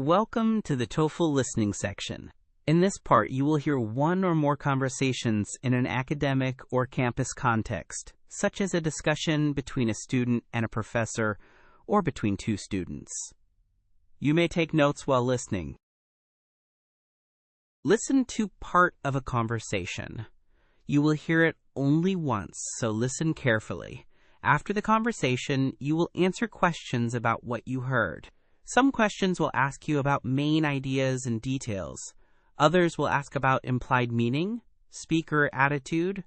Welcome to the TOEFL Listening section. In this part, you will hear one or more conversations in an academic or campus context, such as a discussion between a student and a professor or between two students. You may take notes while listening. Listen to part of a conversation. You will hear it only once, so listen carefully. After the conversation, you will answer questions about what you heard. Some questions will ask you about main ideas and details. Others will ask about implied meaning, speaker attitude,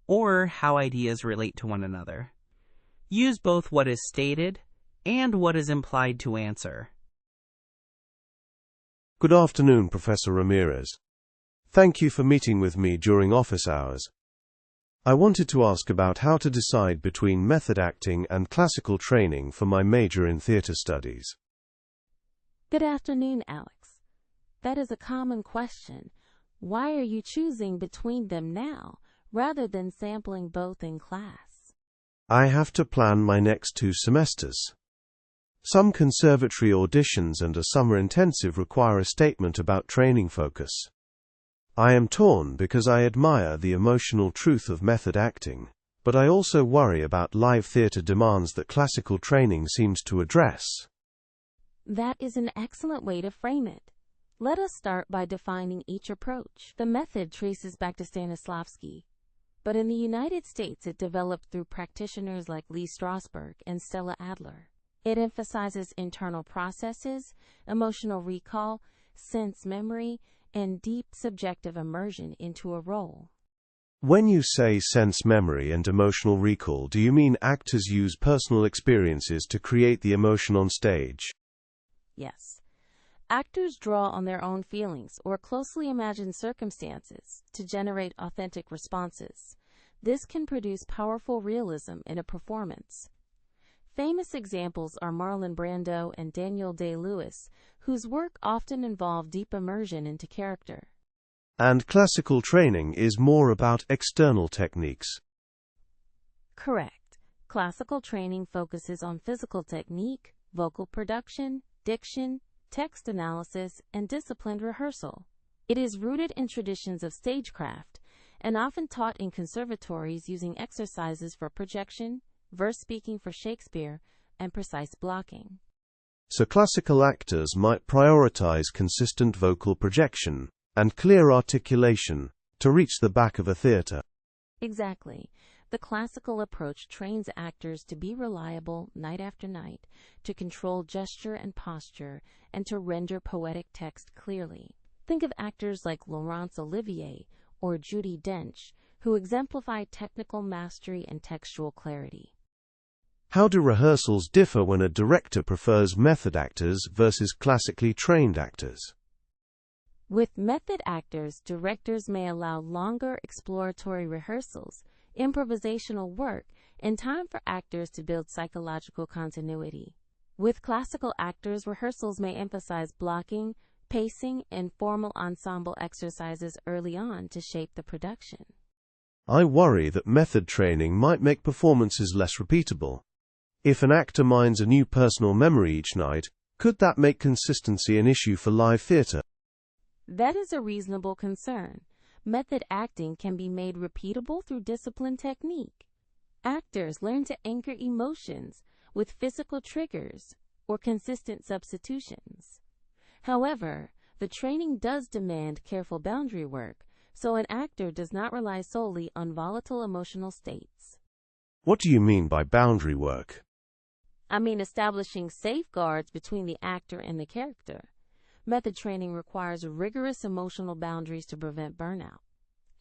or how ideas relate to one another. Use both what is stated and what is implied to answer. Good afternoon, Professor Ramirez. Thank you for meeting with me during office hours. I wanted to ask about how to decide between method acting and classical training for my major in theater studies. Good afternoon, Alex. That is a common question. Why are you choosing between them now, rather than sampling both in class? I have to plan my next 2 semesters. Some conservatory auditions and a summer intensive require a statement about training focus. I am torn because I admire the emotional truth of method acting, but I also worry about live theater demands that classical training seems to address. That is an excellent way to frame it. Let us start by defining each approach. The method traces back to Stanislavski, but in the United States it developed through practitioners like Lee Strasberg and Stella Adler. It emphasizes internal processes, emotional recall, sense memory, and deep subjective immersion into a role. When you say sense memory and emotional recall, do you mean actors use personal experiences to create the emotion on stage? Yes. Actors draw on their own feelings or closely imagined circumstances to generate authentic responses. This can produce powerful realism in a performance. Famous examples are Marlon Brando and Daniel Day-Lewis, whose work often involved deep immersion into character. And classical training is more about external techniques. Correct. Classical training focuses on physical technique, vocal production, diction, text analysis, and disciplined rehearsal. It is rooted in traditions of stagecraft and often taught in conservatories using exercises for projection, verse speaking for Shakespeare, and precise blocking. So classical actors might prioritize consistent vocal projection and clear articulation to reach the back of a theater. Exactly. The classical approach trains actors to be reliable night after night, to control gesture and posture, and to render poetic text clearly. Think of actors like Laurence Olivier or Judi Dench, who exemplify technical mastery and textual clarity. How do rehearsals differ when a director prefers method actors versus classically trained actors? With method actors, directors may allow longer exploratory rehearsals, improvisational work, and time for actors to build psychological continuity. With classical actors, rehearsals may emphasize blocking, pacing, and formal ensemble exercises early on to shape the production. I worry that method training might make performances less repeatable. If an actor mines a new personal memory each night, could that make consistency an issue for live theater? That is a reasonable concern. Method acting can be made repeatable through disciplined technique. Actors learn to anchor emotions with physical triggers or consistent substitutions. However, the training does demand careful boundary work, so an actor does not rely solely on volatile emotional states. What do you mean by boundary work? I mean establishing safeguards between the actor and the character. Method training requires rigorous emotional boundaries to prevent burnout.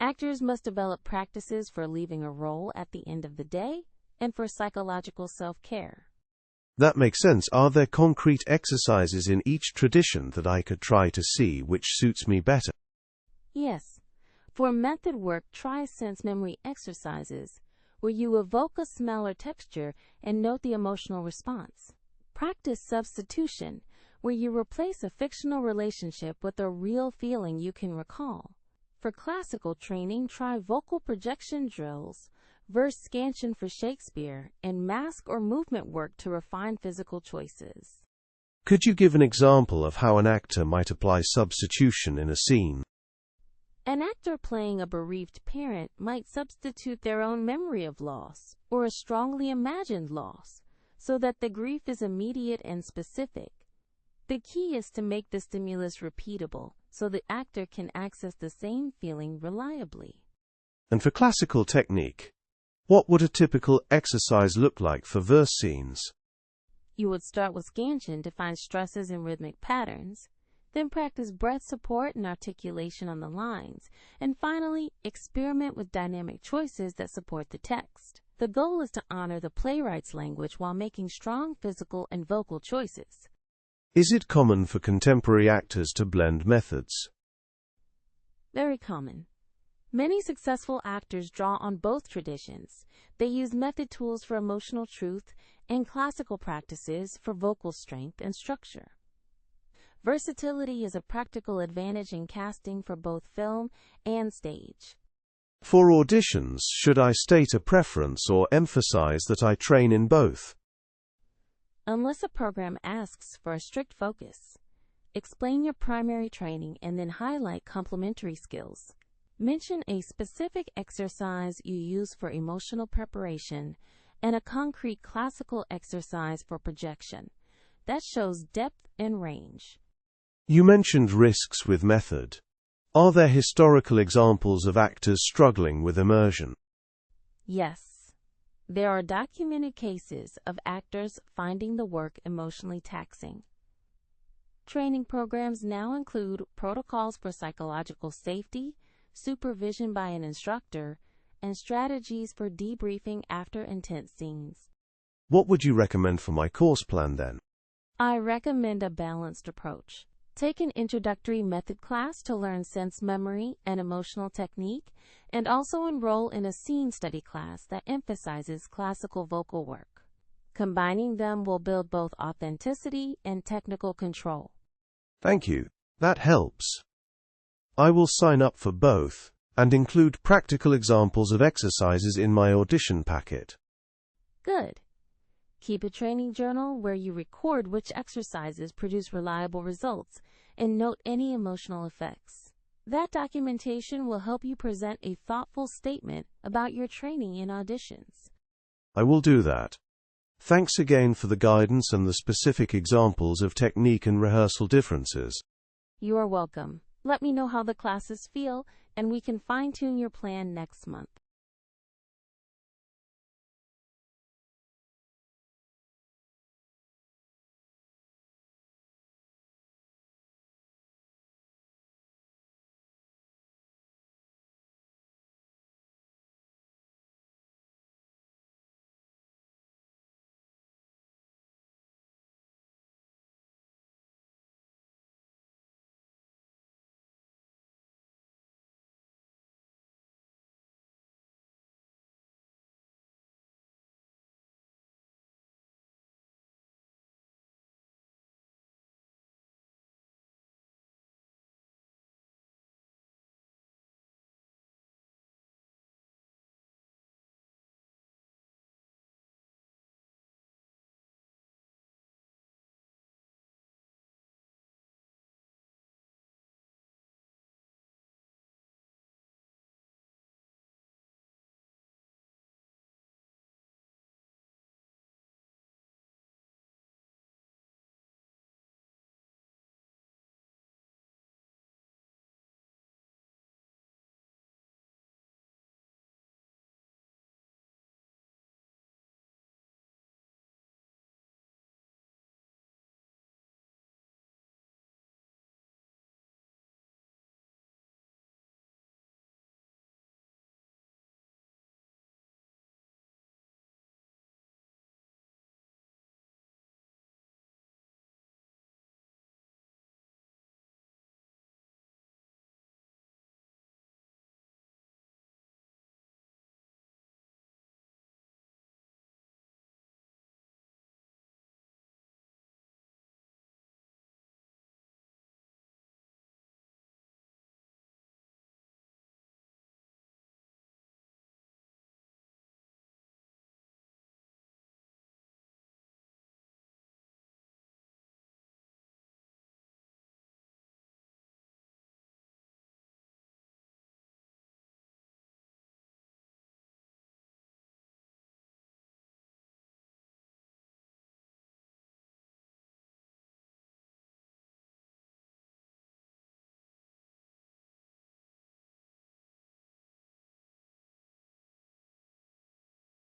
Actors must develop practices for leaving a role at the end of the day and for psychological self-care. That makes sense. Are there concrete exercises in each tradition that I could try to see which suits me better? Yes. For method work, try sense memory exercises, where you evoke a smell or texture and note the emotional response. Practice substitution, where you replace a fictional relationship with a real feeling you can recall. For classical training, try vocal projection drills, verse scansion for Shakespeare, and mask or movement work to refine physical choices. Could you give an example of how an actor might apply substitution in a scene? An actor playing a bereaved parent might substitute their own memory of loss or a strongly imagined loss so that the grief is immediate and specific. The key is to make the stimulus repeatable so the actor can access the same feeling reliably. And for classical technique, what would a typical exercise look like for verse scenes? You would start with scansion to find stresses and rhythmic patterns, then practice breath support and articulation on the lines, and finally, experiment with dynamic choices that support the text. The goal is to honor the playwright's language while making strong physical and vocal choices. Is it common for contemporary actors to blend methods? Very common. Many successful actors draw on both traditions. They use method tools for emotional truth and classical practices for vocal strength and structure. Versatility is a practical advantage in casting for both film and stage. For auditions, should I state a preference or emphasize that I train in both? Unless a program asks for a strict focus, explain your primary training and then highlight complementary skills. Mention a specific exercise you use for emotional preparation and a concrete classical exercise for projection. That shows depth and range. You mentioned risks with method. Are there historical examples of actors struggling with immersion? Yes, there are documented cases of actors finding the work emotionally taxing. Training programs now include protocols for psychological safety, supervision by an instructor, and strategies for debriefing after intense scenes. What would you recommend for my course plan then? I recommend a balanced approach. Take an introductory method class to learn sense memory and emotional technique, and also enroll in a scene study class that emphasizes classical vocal work. Combining them will build both authenticity and technical control. Thank you. That helps. I will sign up for both and include practical examples of exercises in my audition packet. Good. Keep a training journal where you record which exercises produce reliable results and note any emotional effects. That documentation will help you present a thoughtful statement about your training in auditions. I will do that. Thanks again for the guidance and the specific examples of technique and rehearsal differences. You are welcome. Let me know how the classes feel, and we can fine-tune your plan next month.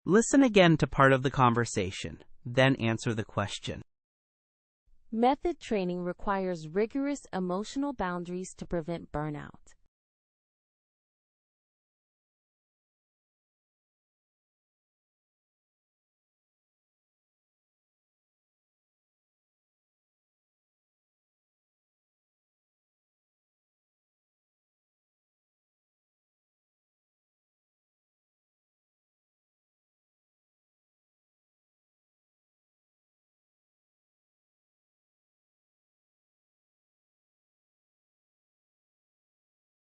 Listen again to part of the conversation, then answer the question. Method training requires rigorous emotional boundaries to prevent burnout.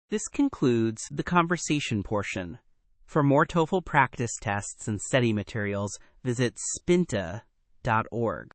This concludes the conversation portion. For more TOEFL practice tests and study materials, visit Spinta.org.